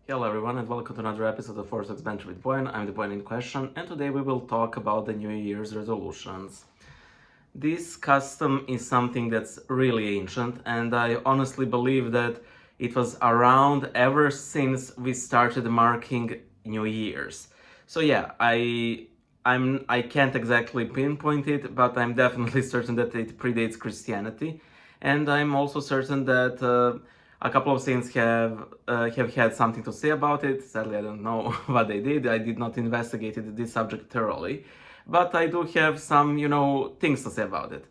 Hello everyone and welcome to another episode of Force Adventure with Boyan. I'm the Boyan in question, and today we will talk about the New Year's resolutions. This custom is something that's really ancient, and I honestly believe that it was around ever since we started marking New Year's. So yeah, I can't exactly pinpoint it, but I'm definitely certain that it predates Christianity, and I'm also certain that a couple of saints have had something to say about it. Sadly, I don't know what they did. I did not investigate this subject thoroughly, but I do have some, things to say about it.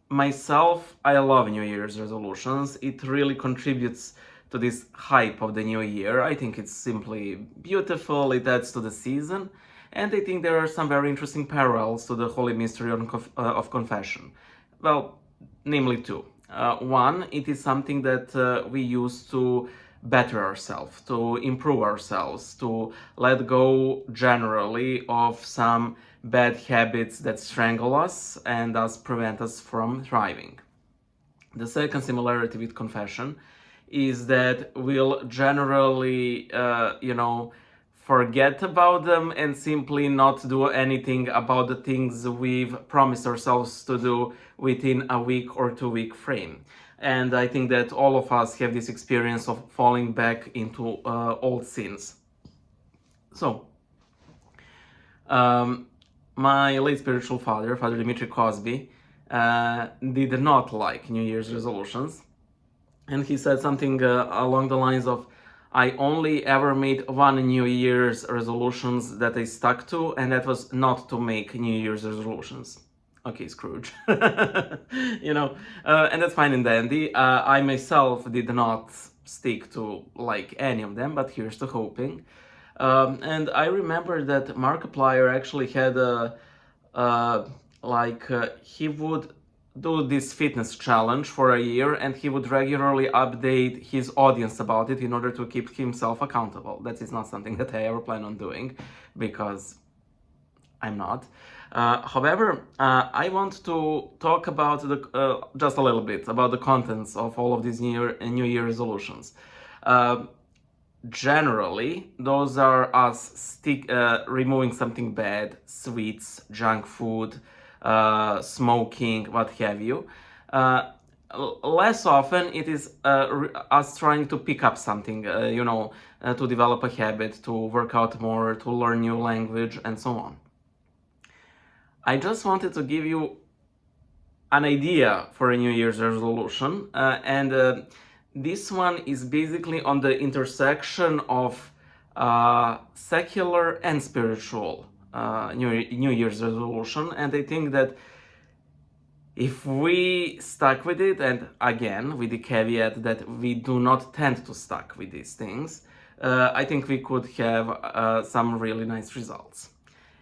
Myself, I love New Year's resolutions. It really contributes to this hype of the new year. I think it's simply beautiful. It adds to the season, and I think there are some very interesting parallels to the holy mystery of confession. Well, namely two. One, it is something that we use to better ourselves, to improve ourselves, to let go generally of some bad habits that strangle us and thus prevent us from thriving. The second similarity with confession is that we'll generally, forget about them and simply not do anything about the things we've promised ourselves to do within a week or 2 week frame. And I think that all of us have this experience of falling back into old sins. So, my late spiritual father, Father Dimitri Cosby, did not like New Year's resolutions. And he said something along the lines of, I only ever made one New Year's resolutions that I stuck to, and that was not to make New Year's resolutions. Okay, Scrooge. And that's fine and dandy. I myself did not stick to like any of them, but here's to hoping. And I remember that Markiplier actually had he would do this fitness challenge for a year, and he would regularly update his audience about it in order to keep himself accountable. That is not something that I ever plan on doing, because I'm not. However, I want to talk about just a little bit about the contents of all of these New Year resolutions. Generally, those are us removing something bad, sweets, junk food, smoking, what have you. Less often it is us trying to pick up something, to develop a habit, to work out more, to learn new language, and so on. I just wanted to give you an idea for a New Year's resolution, and this one is basically on the intersection of secular and spiritual New Year's resolution, and I think that if we stuck with it, and again with the caveat that we do not tend to stuck with these things, I think we could have some really nice results.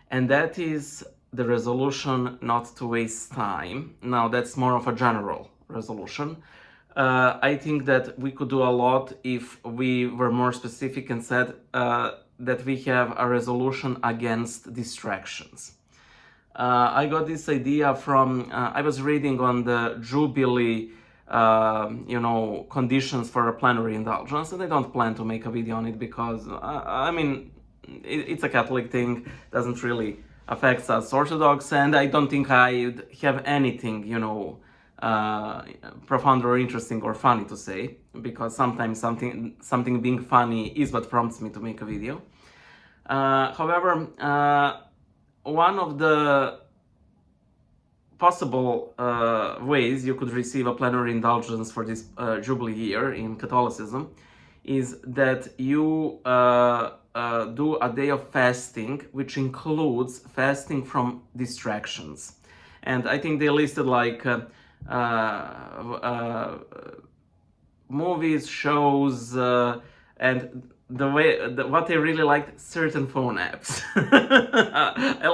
And that is the resolution not to waste time. Now that's more of a general resolution. I think that we could do a lot if we were more specific and said that we have a resolution against distractions. I got this idea from, I was reading on the Jubilee, conditions for a plenary indulgence, and I don't plan to make a video on it because, it's a Catholic thing, doesn't really affect us Orthodox, and I don't think I'd have anything, profound or interesting or funny to say, because sometimes something being funny is what prompts me to make a video. However, one of the possible ways you could receive a plenary indulgence for this Jubilee year in Catholicism is that you do a day of fasting, which includes fasting from distractions. And I think they listed like movies, shows, and what I really liked, certain phone apps. I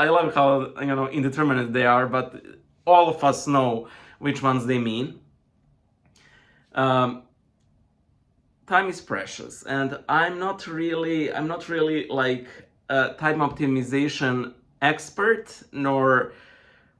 love how indeterminate they are, but all of us know which ones they mean. Time is precious, and I'm not really like a time optimization expert, nor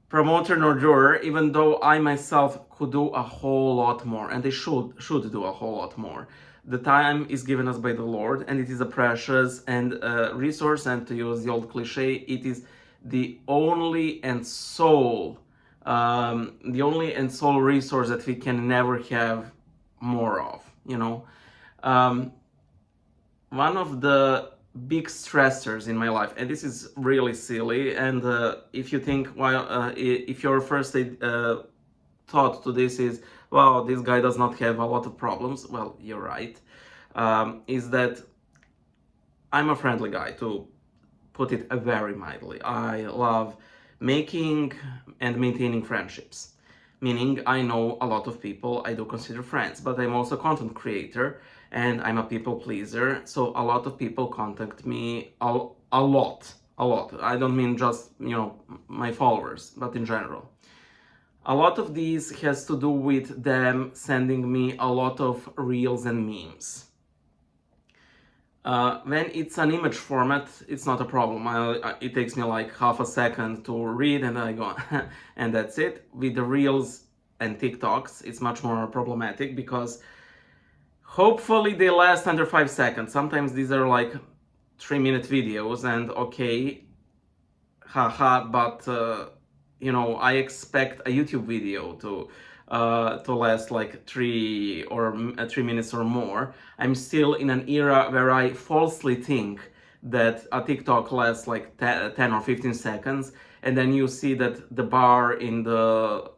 promoter, nor doer, even though I myself could do a whole lot more, and they should do a whole lot more. The time is given us by the Lord, and it is a precious and resource. And to use the old cliche, it is the only and sole, resource that we can never have more of. Um, One of the big stressors in my life, and this is really silly, and if you think, if your first thought to this is, wow, this guy does not have a lot of problems, well, you're right, is that I'm a friendly guy, to put it very mildly. I love making and maintaining friendships, meaning I know a lot of people I do consider friends, but I'm also a content creator and I'm a people pleaser, so a lot of people contact me a lot. I don't mean just, my followers, but in general. A lot of these has to do with them sending me a lot of reels and memes. When it's an image format, it's not a problem. It takes me like half a second to read and I go, and that's it. With the reels and TikToks, it's much more problematic because hopefully they last under 5 seconds. Sometimes these are like 3-minute videos, and okay, haha, but I expect a YouTube video to last like 3 minutes or more. I'm still in an era where I falsely think that a TikTok lasts like 10 or 15 seconds, and then you see that the bar in the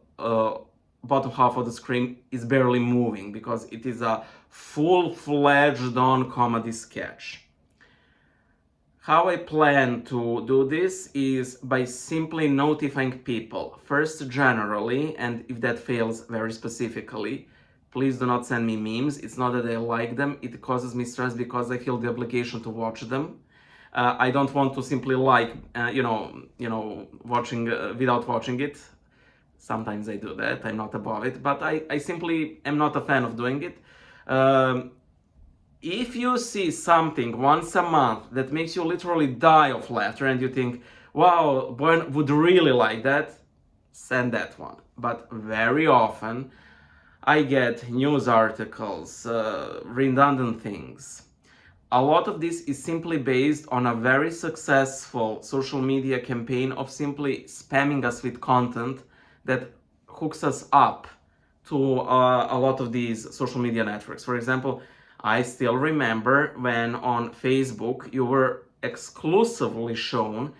bottom half of the screen is barely moving because it is a full-fledged on comedy sketch. How I plan to do this is by simply notifying people, first generally, and if that fails, very specifically. Please do not send me memes. It's not that I like them, it causes me stress because I feel the obligation to watch them. I don't want to simply like, watching without watching it. Sometimes I do that, I'm not above it, but I simply am not a fan of doing it. If you see something once a month that makes you literally die of laughter and you think, wow, Brian would really like that, send that one. But very often I get news articles, redundant things. A lot of this is simply based on a very successful social media campaign of simply spamming us with content that hooks us up to a lot of these social media networks. For example, I still remember when on Facebook you were exclusively shown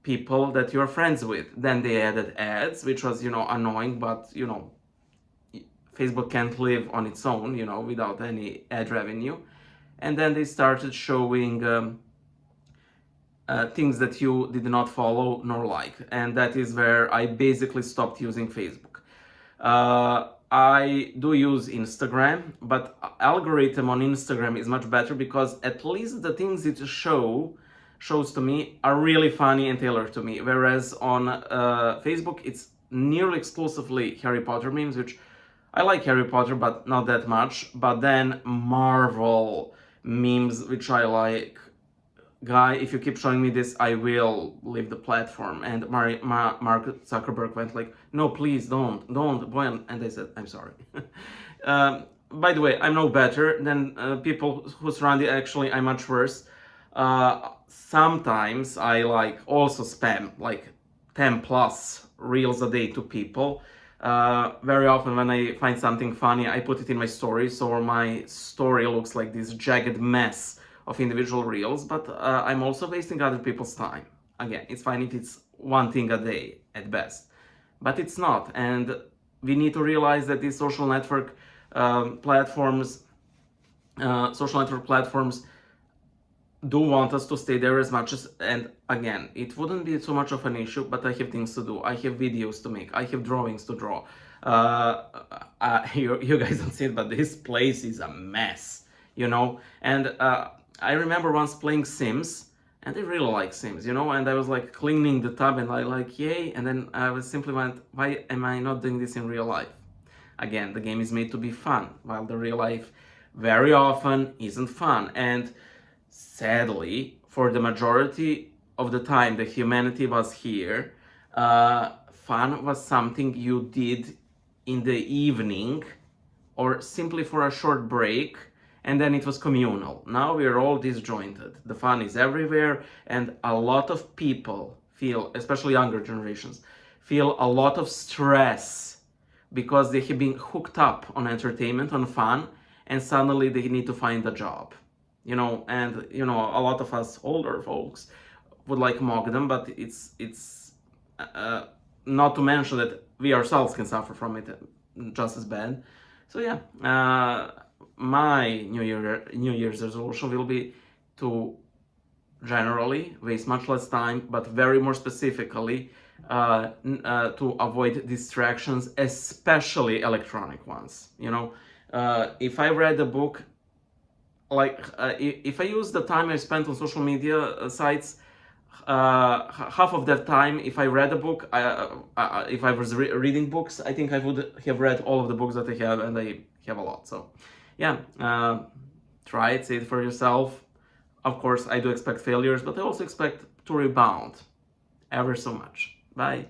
people that you're friends with. Then they added ads, which was, annoying, but, Facebook can't live on its own, without any ad revenue. And then they started showing things that you did not follow nor like. And that is where I basically stopped using Facebook. I do use Instagram, but algorithm on Instagram is much better because at least the things it shows to me are really funny and tailored to me. Whereas on Facebook, it's nearly exclusively Harry Potter memes, which I like Harry Potter, but not that much. But then Marvel memes, which I like. Guy, if you keep showing me this, I will leave the platform. And Mark Zuckerberg went like, no, please don't, boy. And I said, I'm sorry. By the way, I'm no better than people who surround it. Actually, I'm much worse. Sometimes I also spam like 10 plus reels a day to people. Very often when I find something funny, I put it in my story, so my story looks like this jagged mess of individual reels, but I'm also wasting other people's time. Again, it's fine if it's one thing a day at best, but it's not. And we need to realize that these social network platforms do want us to stay there as much as, and again, it wouldn't be so much of an issue, but I have things to do. I have videos to make. I have drawings to draw. You guys don't see it, but this place is a mess, and I remember once playing Sims, and I really like Sims, and I was like cleaning the tub and I like, yay, and then I was simply went, why am I not doing this in real life? Again, the game is made to be fun, while the real life very often isn't fun. And sadly, for the majority of the time that humanity was here, fun was something you did in the evening or simply for a short break, and then it was communal. Now we are all disjointed. The fun is everywhere, and a lot of people feel, especially younger generations, feel a lot of stress because they have been hooked up on entertainment, on fun, and suddenly they need to find a job. And a lot of us older folks would like mock them, but it's not to mention that we ourselves can suffer from it just as bad. So yeah, my New Year's resolution will be to generally waste much less time, but very more specifically to avoid distractions, especially electronic ones. If I read a book, if I use the time I spent on social media sites, half of that time, if I read a book, if I was reading books, I think I would have read all of the books that I have, and I have a lot. So yeah, try it, say it for yourself. Of course, I do expect failures, but I also expect to rebound ever so much. Bye.